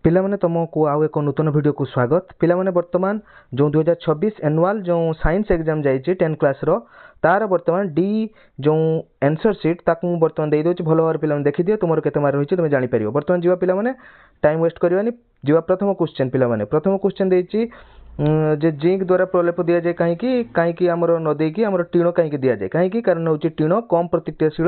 पिलामाने तुमको आउ एक नूतन वीडियो को स्वागत। पिलामाने वर्तमान जो 2026 एनुअल जो साइंस एग्जाम जाइए 10 क्लास रो तार वर्तमान डी जो आंसर सीट ताकू वर्तमान दे दोछि भलो भाव पिलामाने देखि दियो तुमर केते मार्क रहिछि तुमे जानि परियो। वर्तमान जीवा पिलामाने टाइम वेस्ट करबानी जीवा प्रथम क्वेश्चन पिलामाने प्रथम क्वेश्चन देछि जे जिंक द्वारा प्रलेप दिया जाए कहीं आमर न देकी आमर टीण कहीं दि जाए कहीं कारण हूँ टीण कम प्रतिक्रियाशील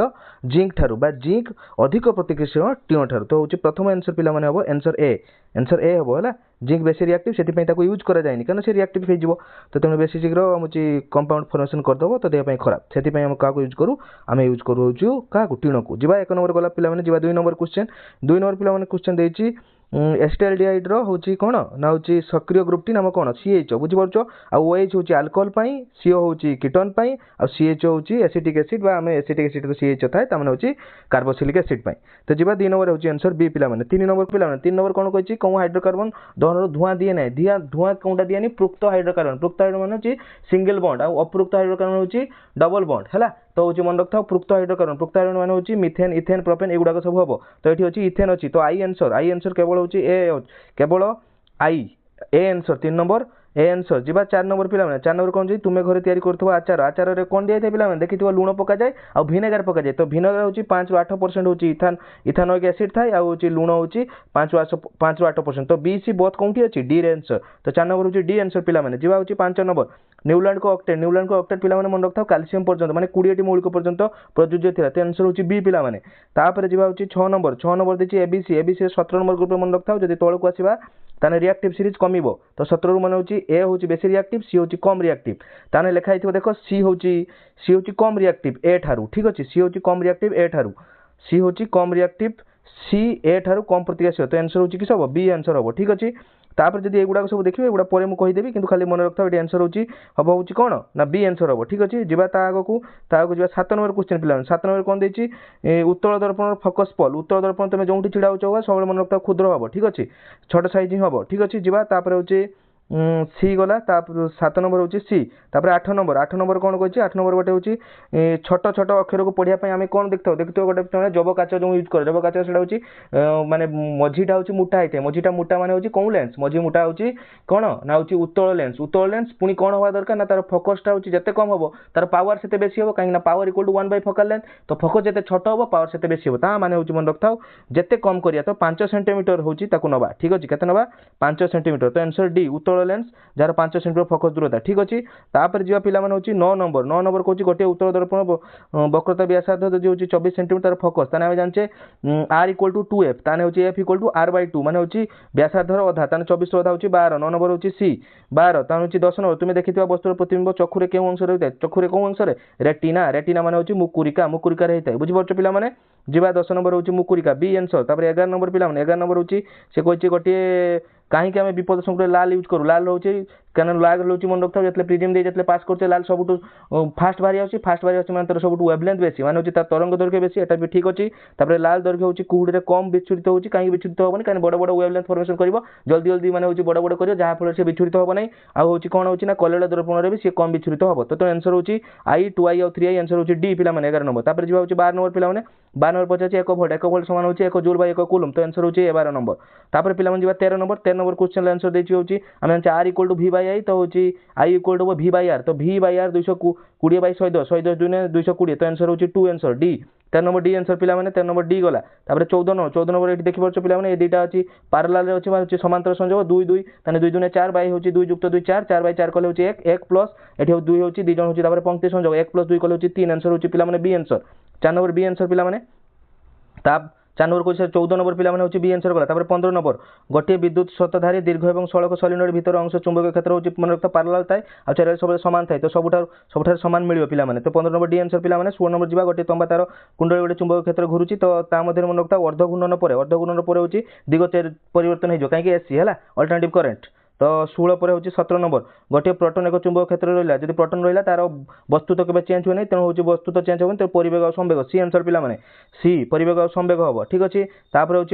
जिंक ठारू बा जिंक अधिक प्रतिक्रियाशील टीण ठारू। तो हूँ प्रथम आंसर पिला माने हम आंसर ए हम है जिंक बेसी रिएक्टिव से यूज करा जाए कारण से रिएक्टिव हो तो तेणु बेसी शीघ्र हूँ कंपाउंड फॉर्मेशन करदेव तो देह खराब से क्या यूज करूँ आम यूज करूँ क्या टीण को जी। एक नंबर गला पिला जी 2 नंबर क्वेश्चन 2 नंबर पिला क्वेश्चन देती एस्टाल्डिहाइड हूँ कौन ना हूँ सक्रिय ग्रुपटी नाम कौन सीएच बुझीपार आच हूँ आल्कोहल सीओ हूँ कीटोन आ सीएच हूँ एसिटिक एसिड आम एसिटिक एसिड तो सीएच थाए हूँ कार्बोक्सिलिक एसिड तो जी 2 नंबर हूँ आंसर बी पिला 3 नंबर पिला 3 नंबर कौन कही कौन हाइड्रोकार्बन दहन धुआं दिए ना धुआं कौटा दिए पृक्त हाइड्रोकार्बन पृक्त हाइड्रोकार्बन मान सिंगल बॉन्ड आ अपृक्त हाइड्रोकार्बन हूँ डबल बॉन्ड है तो हूँ मन रखा पृक्त हाइड्रोकार्बन मान हूँ मिथेन इथेन प्रोपेन एगुड़ा सब हम तो ये अच्छी इथेन अच्छी तो आई आंसर केवल हूँ ए केवल आई A answer 3 number A answer जी। 4 नंबर पिला 4 नंबर कौन तुम्हें घरे तैयारी कर आचार आचार में कौन दिखाई पिला देखी लुण पका जाए और भिनेगार पका जाए तो भिनेगार हूँ 5 ରୁ 8% हूँ इथानोइक एसिड थाए आउ लुण हूँ 5 ରୁ 8% तो बी सी बोथ कौटी अच्छी डी आंसर तो 4 नंबर हूँ डी आंसर पिला जी। 5 नंबर न्यूलैंड को ऑक्टेट पिला मन रखा कैल्शियम पर्यंत माने 20 मौलिक पर्यंत प्रযোज्य था तो आंसर हूँ बी पिला तापर जी 6 नंबर देखिए एबीसी एबीसी 17 नंबर ग्रुप मन रखा जब तौक आसवा ताने रिएक्टिव सीरीज कमिबो तो 17 मन हूँ ए हूँ बेसी रिएक्टिव सी हूँ कम रिएक्टिव ताने लिखाई देख सी हूँ कम रिएक्टिव ए ठारू ठीक अच्छे सी हूँ कम रिएक्टिव ए ठारू सी हूँ कम रिएक्टिव सी ए ठारू कम प्रतिक्रियाशील तो आंसर हूँ किस हम बी आंसर हम ठीक अच्छे। तापर जब एगुड़ा सब देखिए एगुड़ा पर मुझे कि खाली मन रखा ये आंसर हम हूँ कौन ना बी आंसर हम ठीक अच्छे। जी आगू जी 7 नंबर क्वेश्चन पिला 7 नंबर कौन देती उत्तल दर्पण फोकस पल उत्तल दर्पण तुम जो छिड़ा हो सब मन रखा क्षुद्र हम ठीक अच्छे छोट साइज हम ठीक अच्छे। जी हूँ सी गला 7 नंबर हूँ सी तापर 8 नंबर कौन कही 8 नंबर गोटे हूँ छोट छोट अक्षर को पढ़ाई आम कौन देखते गोटे जब काच जो यूज कर जब काच से माने मझीटा हूँ मुटा होता है मझीटा मुटा मान हूँ कौन लेंस मझी मुटा हूँ कौन ना हूँ उत्तल लेंस पुणी कौन हवा दरकार ना तार फोकसटा हूँ जिते कम हम तार पावर से बेसी हम कहीं power equal to 1 by focal length तो फोकस जिते छोट हम पावर से बेसी हम ता माने हूँ मन रखा जिते कम करिया तो 5 सेंटीमीटर हूँ नवा ठीक अच्छे केते नवा 5 सेंटीमीटर तो आंसर डी उत्तल लेंस जार 5 सेंटीमीटर फोकस दूरता ठीक अच्छे। तापर जी पिला 9 नंबर कौन गोटे उत्तर दर्पण वक्रता व्यासार्ध जो 24 सेंटीमीटर फोकस ताने आम जाने आर इक्वल टू 2 एफ ताने F equal to R by 2 माने व्यासार्धर अधा ताने 24 अधा हूँ 12 9 नंबर हूँ सी 12 ताने 10 नंबर तुम्हें देखी वस्तुर प्रतिबिंब चक्षुरे क्यों अंश रही है चक्षुरे कौन अंश रेटिना रेटिना मान हूँ मुकुरिका मुकुरिका होता है बुझीपार पिला जी 10 नंबर हूँ मुकुरिका बी आंसर। तापर 11 नंबर पिला 11 नंबर हूँ से कही गोटे कहीं आम विपद संकट लाल यूज करूँ लाल रोचे क्या लाल रोचे मन रखा जो प्रिजिम जो पास करते लाल सब फास्ट बाहरी आसी मैं सब वेवलेंथ बेसी माने तार तरंग दैर्घ्य बेसी एटा भी ठीक अच्छे। तापर लाल दैर्घ्य हूँ कुहुड़ी कम विच्छुरित होती कहीं विच्छुरित हेनी कहीं बड़ बड़ वेवलेंथ फॉर्मेशन कर जल्दी जल्दी माने बड़ बड़ कर जहाँफल से विच्छुरित हम ना आउ कौन हो ना कलेला दर्पण भी सी कम विच्छुरित हम तो आंसर हूँ आई 2 आई और 3 आई आंसर हूँ डी पिला 11 नंबर। तापर जी 12 नंबर पिला 12 नंबर पचास 1 वोल्ट सामान हूँ 1 जूल बाय 1 कूलम तो आंसर हूँ 12 नंबर। तापर पिला 13 नंबर क्वेश्चन आंसर देखिए हूँ आम R equal to V by I तो हूँ I equal to V by R तो वी बाय आर 220 बाय 110 दुनिया 220 तो आंसर हूँ 2 answer D 13 number D answer पिला 13 नंबर डी गला। तापर 14 नंबर ये देखिए पिला ये दुईटा अच्छी पारालाल अच्छे समांतर संयोग 2 2 ताने 2 2 4 बाय हूँ 2 युक्त 2 4 4 बाय 4 कले हूँ 1 1 प्लस ये 2 हूँ 2 जन हूँ पंक्ति संयोग 1 प्लस 2 कले हूँ 3 आंसर हूँ पिला B answer 4 number B answer पिला 4 नंबर क्वेश्चन 14 नंबर पिला बी आंसर गला। 15 नंबर गोटे विद्युत शतधारी दीर्घ और सड़क सलिनोड भीतर अंश चुंबक क्षेत्र हूँ मन रखता पारालाल थाए और चार सब सामान थाए तो सब सामान मिले पिला तो 15 नंबर डी आंसर पिला 16 नंबर जा गोटे तंबा तार कुंडल गोटे चुंबक क्षेत्र घुरुची तो मन रखता अर्धघूर्णन पर हूँ दिग परिवर्तन हो कहीं एसी है अल्टरनेटिव करेन्ट तो 16 पर हूँ 17 नंबर गोटे प्रोटॉन एक चुंबक क्षेत्र रहा जब प्रोटॉन रहा तार वस्तु तो केवे चेंज हुए तेणु हूँ वस्तु तो चेंज होनी परिवेग और संवेग सी आंसर पे सी परिवेग और संवेग हम ठीक अच्छे तापर हूँ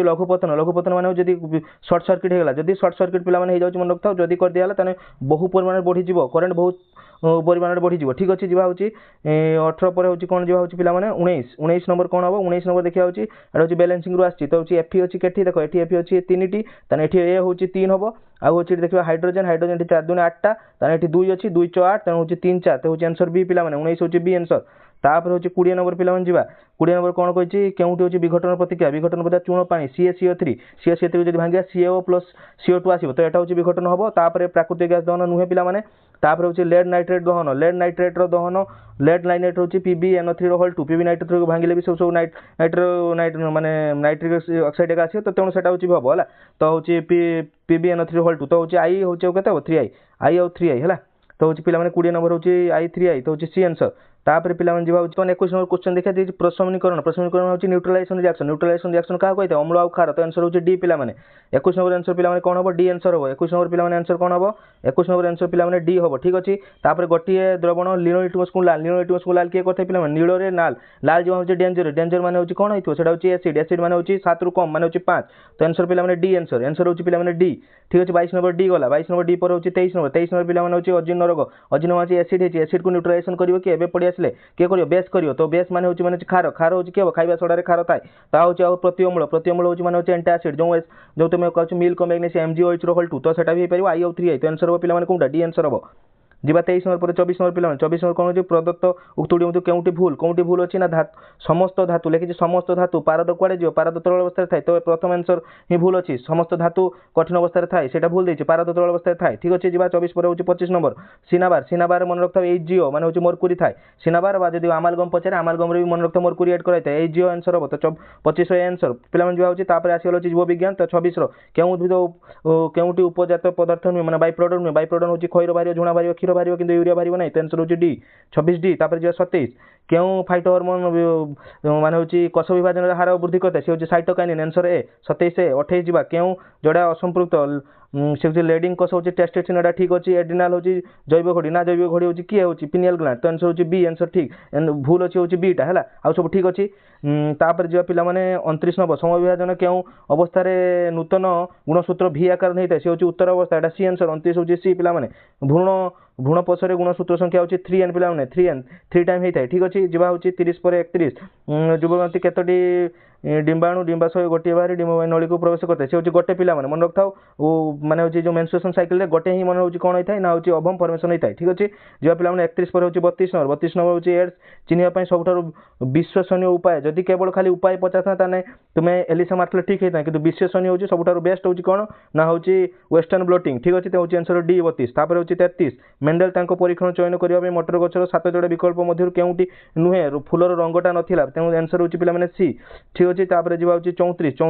लघुपतन माने जब सर्ट सर्किट होगा जब सर्ट सर्किट पे मन रखा जदि कर दिया बहु परिमाण बढ़ीज करेन्ट बहुत परिमाण बढ़ीज ठीक अच्छे जा 18 पर हूँ कौन जा पे 19 नंबर कौन हम 19 नंबर देखा हूँ बैलेंसिंग आसी तो एफी अच्छी के देख एटी एफी अच्छी 3टी ये ए हूँ 3 हम आउ देखिए हाइड्रोजेन 4 दूने 8टा ये 2 अच्छी 2 × 8 तेणु 3 4 तो हूँ आंसर बी पे 19 हूँ बी आंसर तापर हूँ 20 नंबर पे जा 20 नंबर कौन कही केउटी हूँ विघटन प्रतिक्रिया चूर्ण पानी CaCO3 जब भांगा CaO प्लस CO2 आसो तो यहाँ हूँ विघटन हम तापर प्राकृतिक गैस दहन नुहे पे तापर हूँ लेड नाइट्रेट दहन लेड नाइट्रेट हूँ PbNO3 2 PbNO3 भांगे भी सब नाइट्रो माने नाइट्रिक ऑक्साइड एक आसो तो तेणु से हम है तो हूँ PbNO3 2 तो हूँ आई हूँ के 3i आई आउ 3i है तो हूँ पे 20 नंबर हूँ आई 3i तो हूँ सी आंसर तापर पे जी 21 नंबर क्वेश्चन देखा प्रशमनीकरण हूँ न्यूट्रलाइजेशन रिएक्शन क्या कहते हैं अम्ल आउ खार तो आंसर हूँ डी पे 21 नंबर आंसर पे कौन हम डी आंसर हम 21 नंबर पे आंसर कौन हम 21 नंबर आंसर पे डी हम ठीक अच्छे तापर गोटे द्रवण लीण लिटमस को लाल किए करते पे नील नाल लाल जो हूँ डेंजर माने हूँ कौन होता है एसिड माने हूँ 7 रु कम माने 5 तो आंसर पे डी आंसर हूँ पे डी ठीक अच्छे 22 नंबर डी गला 22 नंबर डी पर हूँ 23 नंबर पे हूँ अजीर्ण रोग अजीर्ण माने एसिड को न्यूट्रलाइजेशन कर कि एवं पड़ी आसे किए कर बेस कर तो बेस माने हूँ माने खार हूँ किए खाଇବା सोडा खार थाए ता हूँ प्रतिअम्ल हूँ माने एंटासिड जो तुम कह मिल्क मैग्नेशियम MgOH होल 2 तो सेटा भी हो आई आउ 3i तो आंसर हम पे कौटा डी आंसर हम जीवा 23 नंबर पर 24 नंबर पे 24 नंबर कौन प्रदत्त उक्तुड़ी केउटी भूल अच्छी ना समस्त धातु लिखी समस्त धातु पारद कुआड़े जो पारद तरल अवस्था थाए तो प्रथम आंसर ही भूल अच्छी समस्त धातु कठिन अवस्था थाए से भूल देती पारद तरल अवस्था थाए ठीक अच्छे जीवा 24 पर हूँ 25 नंबर सिनाबार मन रखता HgO माने हूँ मरकुरी थाए सिनाबार जब आमालगम पचारे आमालगम भी मन रखता मरकुरी एड कराई HgO आंसर हम तो 25 आंसर पे जो आसगल जीव विज्ञान तो 26 क्यों उद्भिद केउटी उपजात पदार्थ नुहे मैंने बाई प्रोडक्ट हूँ खैर बाहर झुणा बाहर क्षीर बाहर किंतु यूरिया बाहर ना तो आंसर हूँ डी 26 डी तापर जो 27 क्यों फाइटो हार्मोन माने हूँ कोष विभाजन हार वृद्धि करता है सी हूँ साइटोकाइनिन आंसर ए 27 28 जा क्यों जोड़ा असंपृक्त से हूँ लेडिंग कोष हूँ टेस्टोस्टेरोन एटा ठीक अच्छे एड्रिनाल हूँ जैव घड़ी ना जैव घड़ी हूँ किए हूँ पिनियल ग्लैंड तो आंसर हूँ बी आंसर ठीक भूल अच्छी हूँ बीटा है आउ सब ठीक अच्छे तापर जो पिला माने 29 नंबर समय विभाजन क्यों अवस्था नूतन गुणसूत्र V आकार नहीं था सी हूँ उत्तर अवस्था एटा सी आंसर 29 हूँ सी पिला माने भ्रूण पशुरे गुणसूत्र संख्या हूँ 3n पिला माने 3 टाइम होता है ठीक अच्छे जीवा हूँ 30 पर 31 युवती केतोटी डिंबाणु डिंबाशय गोटे बाहर डिंब नली को प्रवेश करते हैं गोटे पिला मन रखा माने हूँ जो मेन्सुरेशन साइकिल गोटे ही मन हूँ कौन होता है ना हूँ ओवम फॉर्मेशन होता है ठीक अच्छे जो पिला 31 पर हूँ 32 नंबर हूँ एड्स चिन्ह सब विश्वसनीय उपाय जदि केवल खाली उपाय पचार था तुम्हें एलिसा मारते ठीक होता है कि विश्वसनीय हूँ सब बेस्ट हूँ कौन ना हूँ वेस्टर्न ब्लोटिंग ठीक अच्छे तो हूँ आंसर डी 32 तापर हूँ 33 मेंडेल परीक्षण चयन करने मटर गचर 7 जोड़ा विकल्प मध्य केउटी नुहे फूलर रंगटा नाला तेणु आंसर हूँ पे सी ठीक अच्छे तापर जी 34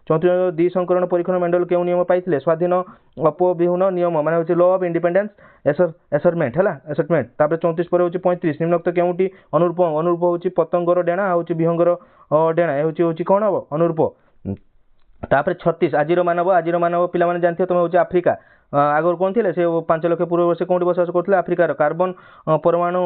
हूँ द्विसंकरण परीक्षण मेंडेल क्यों नियम पाई स्वाधीन अपविहून नियम माने हूँ लॉ ऑफ इंडिपेंडेंस एसरमेंट है एसरमेंट तापर 34 पर हूँ 35 निम्नोक्त केउटी अनुरूप हूँ पतंगर डेणा हूँ विहंगर डेणा हूँ कौन हम अनुरूप तापर 36 आजिर मानव पिला जानते तुम हूँ आफ्रिका आगर कौन थे से 5 लाख पूर्व से कौटी बसवास करते आफ्रिकार कार्बन परमाणु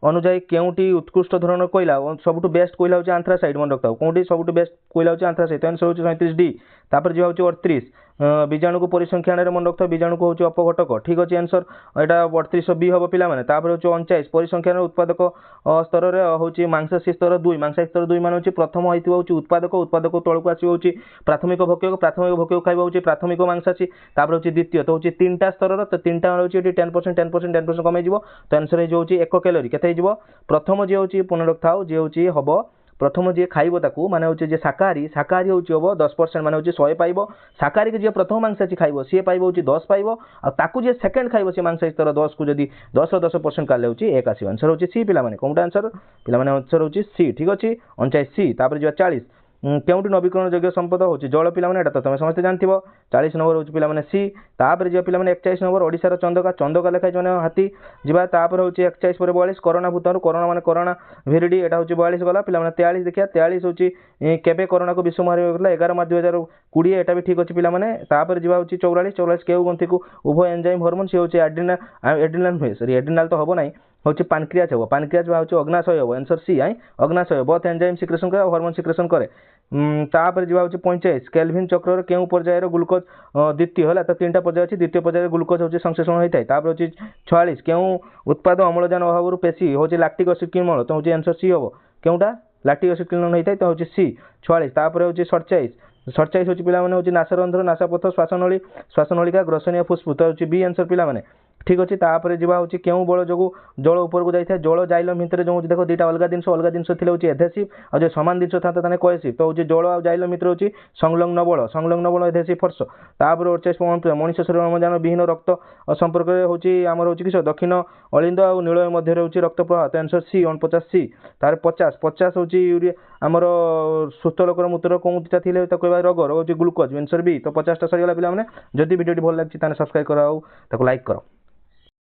अनुजाई केउटी उत्कृष्ट धरण कोयला सबुठ बेस्ट कोयला हूँ आंथ्रासाइड मन रखता कौटी सबुठ बेस्ट कोयला हूँ आंथ्रासाइड तो आंसर हूँ 37 डी तापर जो हूँ 38 बीजाणु को परिसंख्यान मन रखता बीजाणु को हूँ अपघटक ठीक अच्छे आंसर यहाँ 38 बी हम पे हूँ 39 परिसंख्यान उत्पादक स्तर में हूँ मांसाशी स्तर 2 मांसाशी स्तर 2 मान प्रथम होती उत्पादक तौक आसो प्राथमिक भोग्य खाଇବା हूँ प्राथमिक मांसाशी तापर हूँ द्वितीय तो हूँ 3टा स्तर तो 3टा हूँ 10% कमे तो आंसर जो हूँ 1 कैलोरी के प्रथम जी हूँ पुनः रखा जी हूँ हम प्रथम जी खाइब ताकू माने हूँ शाकाहारी हूँ हम 10% माने हूँ 100 पाइब शाकाहारी के जी प्रथम मांसाशी खाइब सी पाइब हूँ 10 पाइब आकु जी सेकेंड खाइब सी मांसाशी स्तर 10 को जब 10% काले हूँ 1 आसो आंसर हूँ सी पिला कौटा आंसर पिला आंसर हूँ सी ठीक अच्छे 49 सी तापर जो 40 କେଉଁଠି ନବୀକରଣ ଯୋଗ୍ୟ ସମ୍ପଦ ହେଉଛି ଜଳ ପିଲାମାନେ ଏଇଟା ତ ତୁମେ ସମସ୍ତେ ଜାଣିଥିବ। 40 ନମ୍ବର ହେଉଛି ପିଲାମାନେ ସି। ତାପରେ ଯିବା ପିଲାମାନେ 41 ନମ୍ବର ଓଡ଼ିଶାର ଚନ୍ଦକା, ଚନ୍ଦକା ଲେଖାଯାଇଛି ମାନେ ହାତୀ। ଯିବା ତାପରେ ହେଉଛି 41 ପରେ 42 କରୋନା ଭୂତାଣୁ, କରୋନା ମାନେ କରୋନା ଭିରିଡ଼ି, ଏଇଟା ହେଉଛି 42 ଗଲା ପିଲାମାନେ। 43 ଦେଖିବା, 43 ହେଉଛି କେବେ କରୋନାକୁ ବିଶ୍ୱ ମହାମାରୀ ହୋଇଥିଲା 11 ମାର୍ଚ୍ଚ 2020, ଏଇଟା ବି ଠିକ୍ ଅଛି ପିଲାମାନେ। ତାପରେ ଯିବା ହେଉଛି 44 କେଉଁ ଗ୍ରନ୍ଥିକୁ ଉଭୟ ଏନଜାଇମ୍ ହରମୋନ୍, ସେ ହେଉଛି ଆଡ୍ରିନାଲ୍ ହୁଏ, ସରି ଆଡ୍ରିନାଲ୍ ତ ହେବ ନାହିଁ, ହେଉଛି ପାନକ୍ରିଆସ୍ ହେବ, ପାନକ୍ରିଆସ୍ ହେଉଛି ଅଗ୍ନାଶୟ ହେବ, ଆନ୍ସର ସି ଅଗ୍ନାଶୟ, ବୋଥ୍ ଏନଜାଇମ୍ ସିକ୍ରେସନ୍ करे ଆଉ ହରମୋନ୍ ସିକ୍ରେସନ୍ करे। ତାପରେ ଯିବା ହେଉଛି 45 କେଲଭିନ୍ ଚକ୍ରର କେଉଁ ପର୍ଯ୍ୟାୟର ଗ୍ଲୁକୋଜ୍ ଦ୍ୱିତୀୟ ହେଲା, ତ 3ଟା ପର୍ଯ୍ୟାୟ ଅଛି, ଦ୍ୱିତୀୟ ପର୍ଯ୍ୟାୟରେ ଗ୍ଲୁକୋଜ୍ ହେଉଛି ସଂଶ୍ଳେଷଣ ହୋଇଥାଏ। ତାପରେ ହେଉଛି 46 କେଉଁ ଉତ୍ପାଦ ଅମ୍ଳଜାନ ଅଭାବରୁ ପେଶୀ ହେଉଛି ଲାକ୍ଟିକ୍ ଅସିଡ୍ କିଣ୍ବଳ, ତ ହେଉଛି ଆନ୍ସର ସି ହେବ, କେଉଁଟା ଲାକ୍ଟିକ୍ ଅସିଡ୍ କିଣ୍ବଳ ହୋଇଥାଏ, ତ ହେଉଛି ସି 46। ତାପରେ ହେଉଛି 47 ହେଉଛି ପିଲାମାନେ ହେଉଛି ନାସାରନ୍ଧ୍ର, ନାସାପଥ, ଶ୍ୱାସନଳିକା, ଗ୍ରସନୀୟ ଫୁସ୍ଫୁସ୍, ତ ହେଉଛି ବି ଆନ୍ସର ପିଲାମାନେ, ଠିକ୍ ଅଛି। ତାପରେ ଯିବା ହେଉଛି କେଉଁ ବଳ ଯୋଗୁଁ ଜଳ ଉପରକୁ ଯାଇଥାଏ, ଜଳ ଜାଇଲମ୍ ଭିତରେ ଯେଉଁ ଦେଖ ଦୁଇଟା ଅଲଗା ଜିନିଷ ଥିଲେ ହେଉଛି ଏଧେସିଭ୍, ଆଉ ଯେଉଁ ସମାନ ଜିନିଷ ଥାନ୍ତା ତାହେଲେ କୋଏସିଭ୍, ତ ହେଉଛି ଜଳ ଆଉ ଜାଇଲମ୍ ଭିତରେ ହେଉଛି ସଂଲଗ୍ନ ବଳ ଏଧେସିଭ୍ ଫୋର୍ସ। ତାପରେ 48 ମଣିଷ ଶରୀର ଅମ୍ଳଜାନ ବିହୀନ ରକ୍ତ ସମ୍ପର୍କରେ ହେଉଛି ଆମର ହେଉଛି କିସ ଦକ୍ଷିଣ ଅଳିନ୍ଦ ଆଉ ନୀଳ ମଧ୍ୟରେ ହେଉଛି ରକ୍ତ ପ୍ରବାହ, ତ ଆନ୍ସର ସି 49 ସି। ତାପରେ 50 ହେଉଛି ୟୁରିଆ ଆମର ସୁସ୍ଥ ଲୋକର ମୂତ୍ର କେଉଁଟା ଥିଲେ ତାକୁ କହିବା ରୋଗ ହେଉଛି ଗ୍ଲୁକୋଜ୍, ଆନ୍ସର ବି। ତ 50ଟା ସରିଗଲା ପିଲାମାନେ। ଯଦି ଭିଡ଼ିଓଟି ଭଲ ଲାଗିଛି ତାହେଲେ ସବସ୍କ୍ରାଇବ୍ କର ଆଉ ତାକୁ ଲାଇକ୍ କର।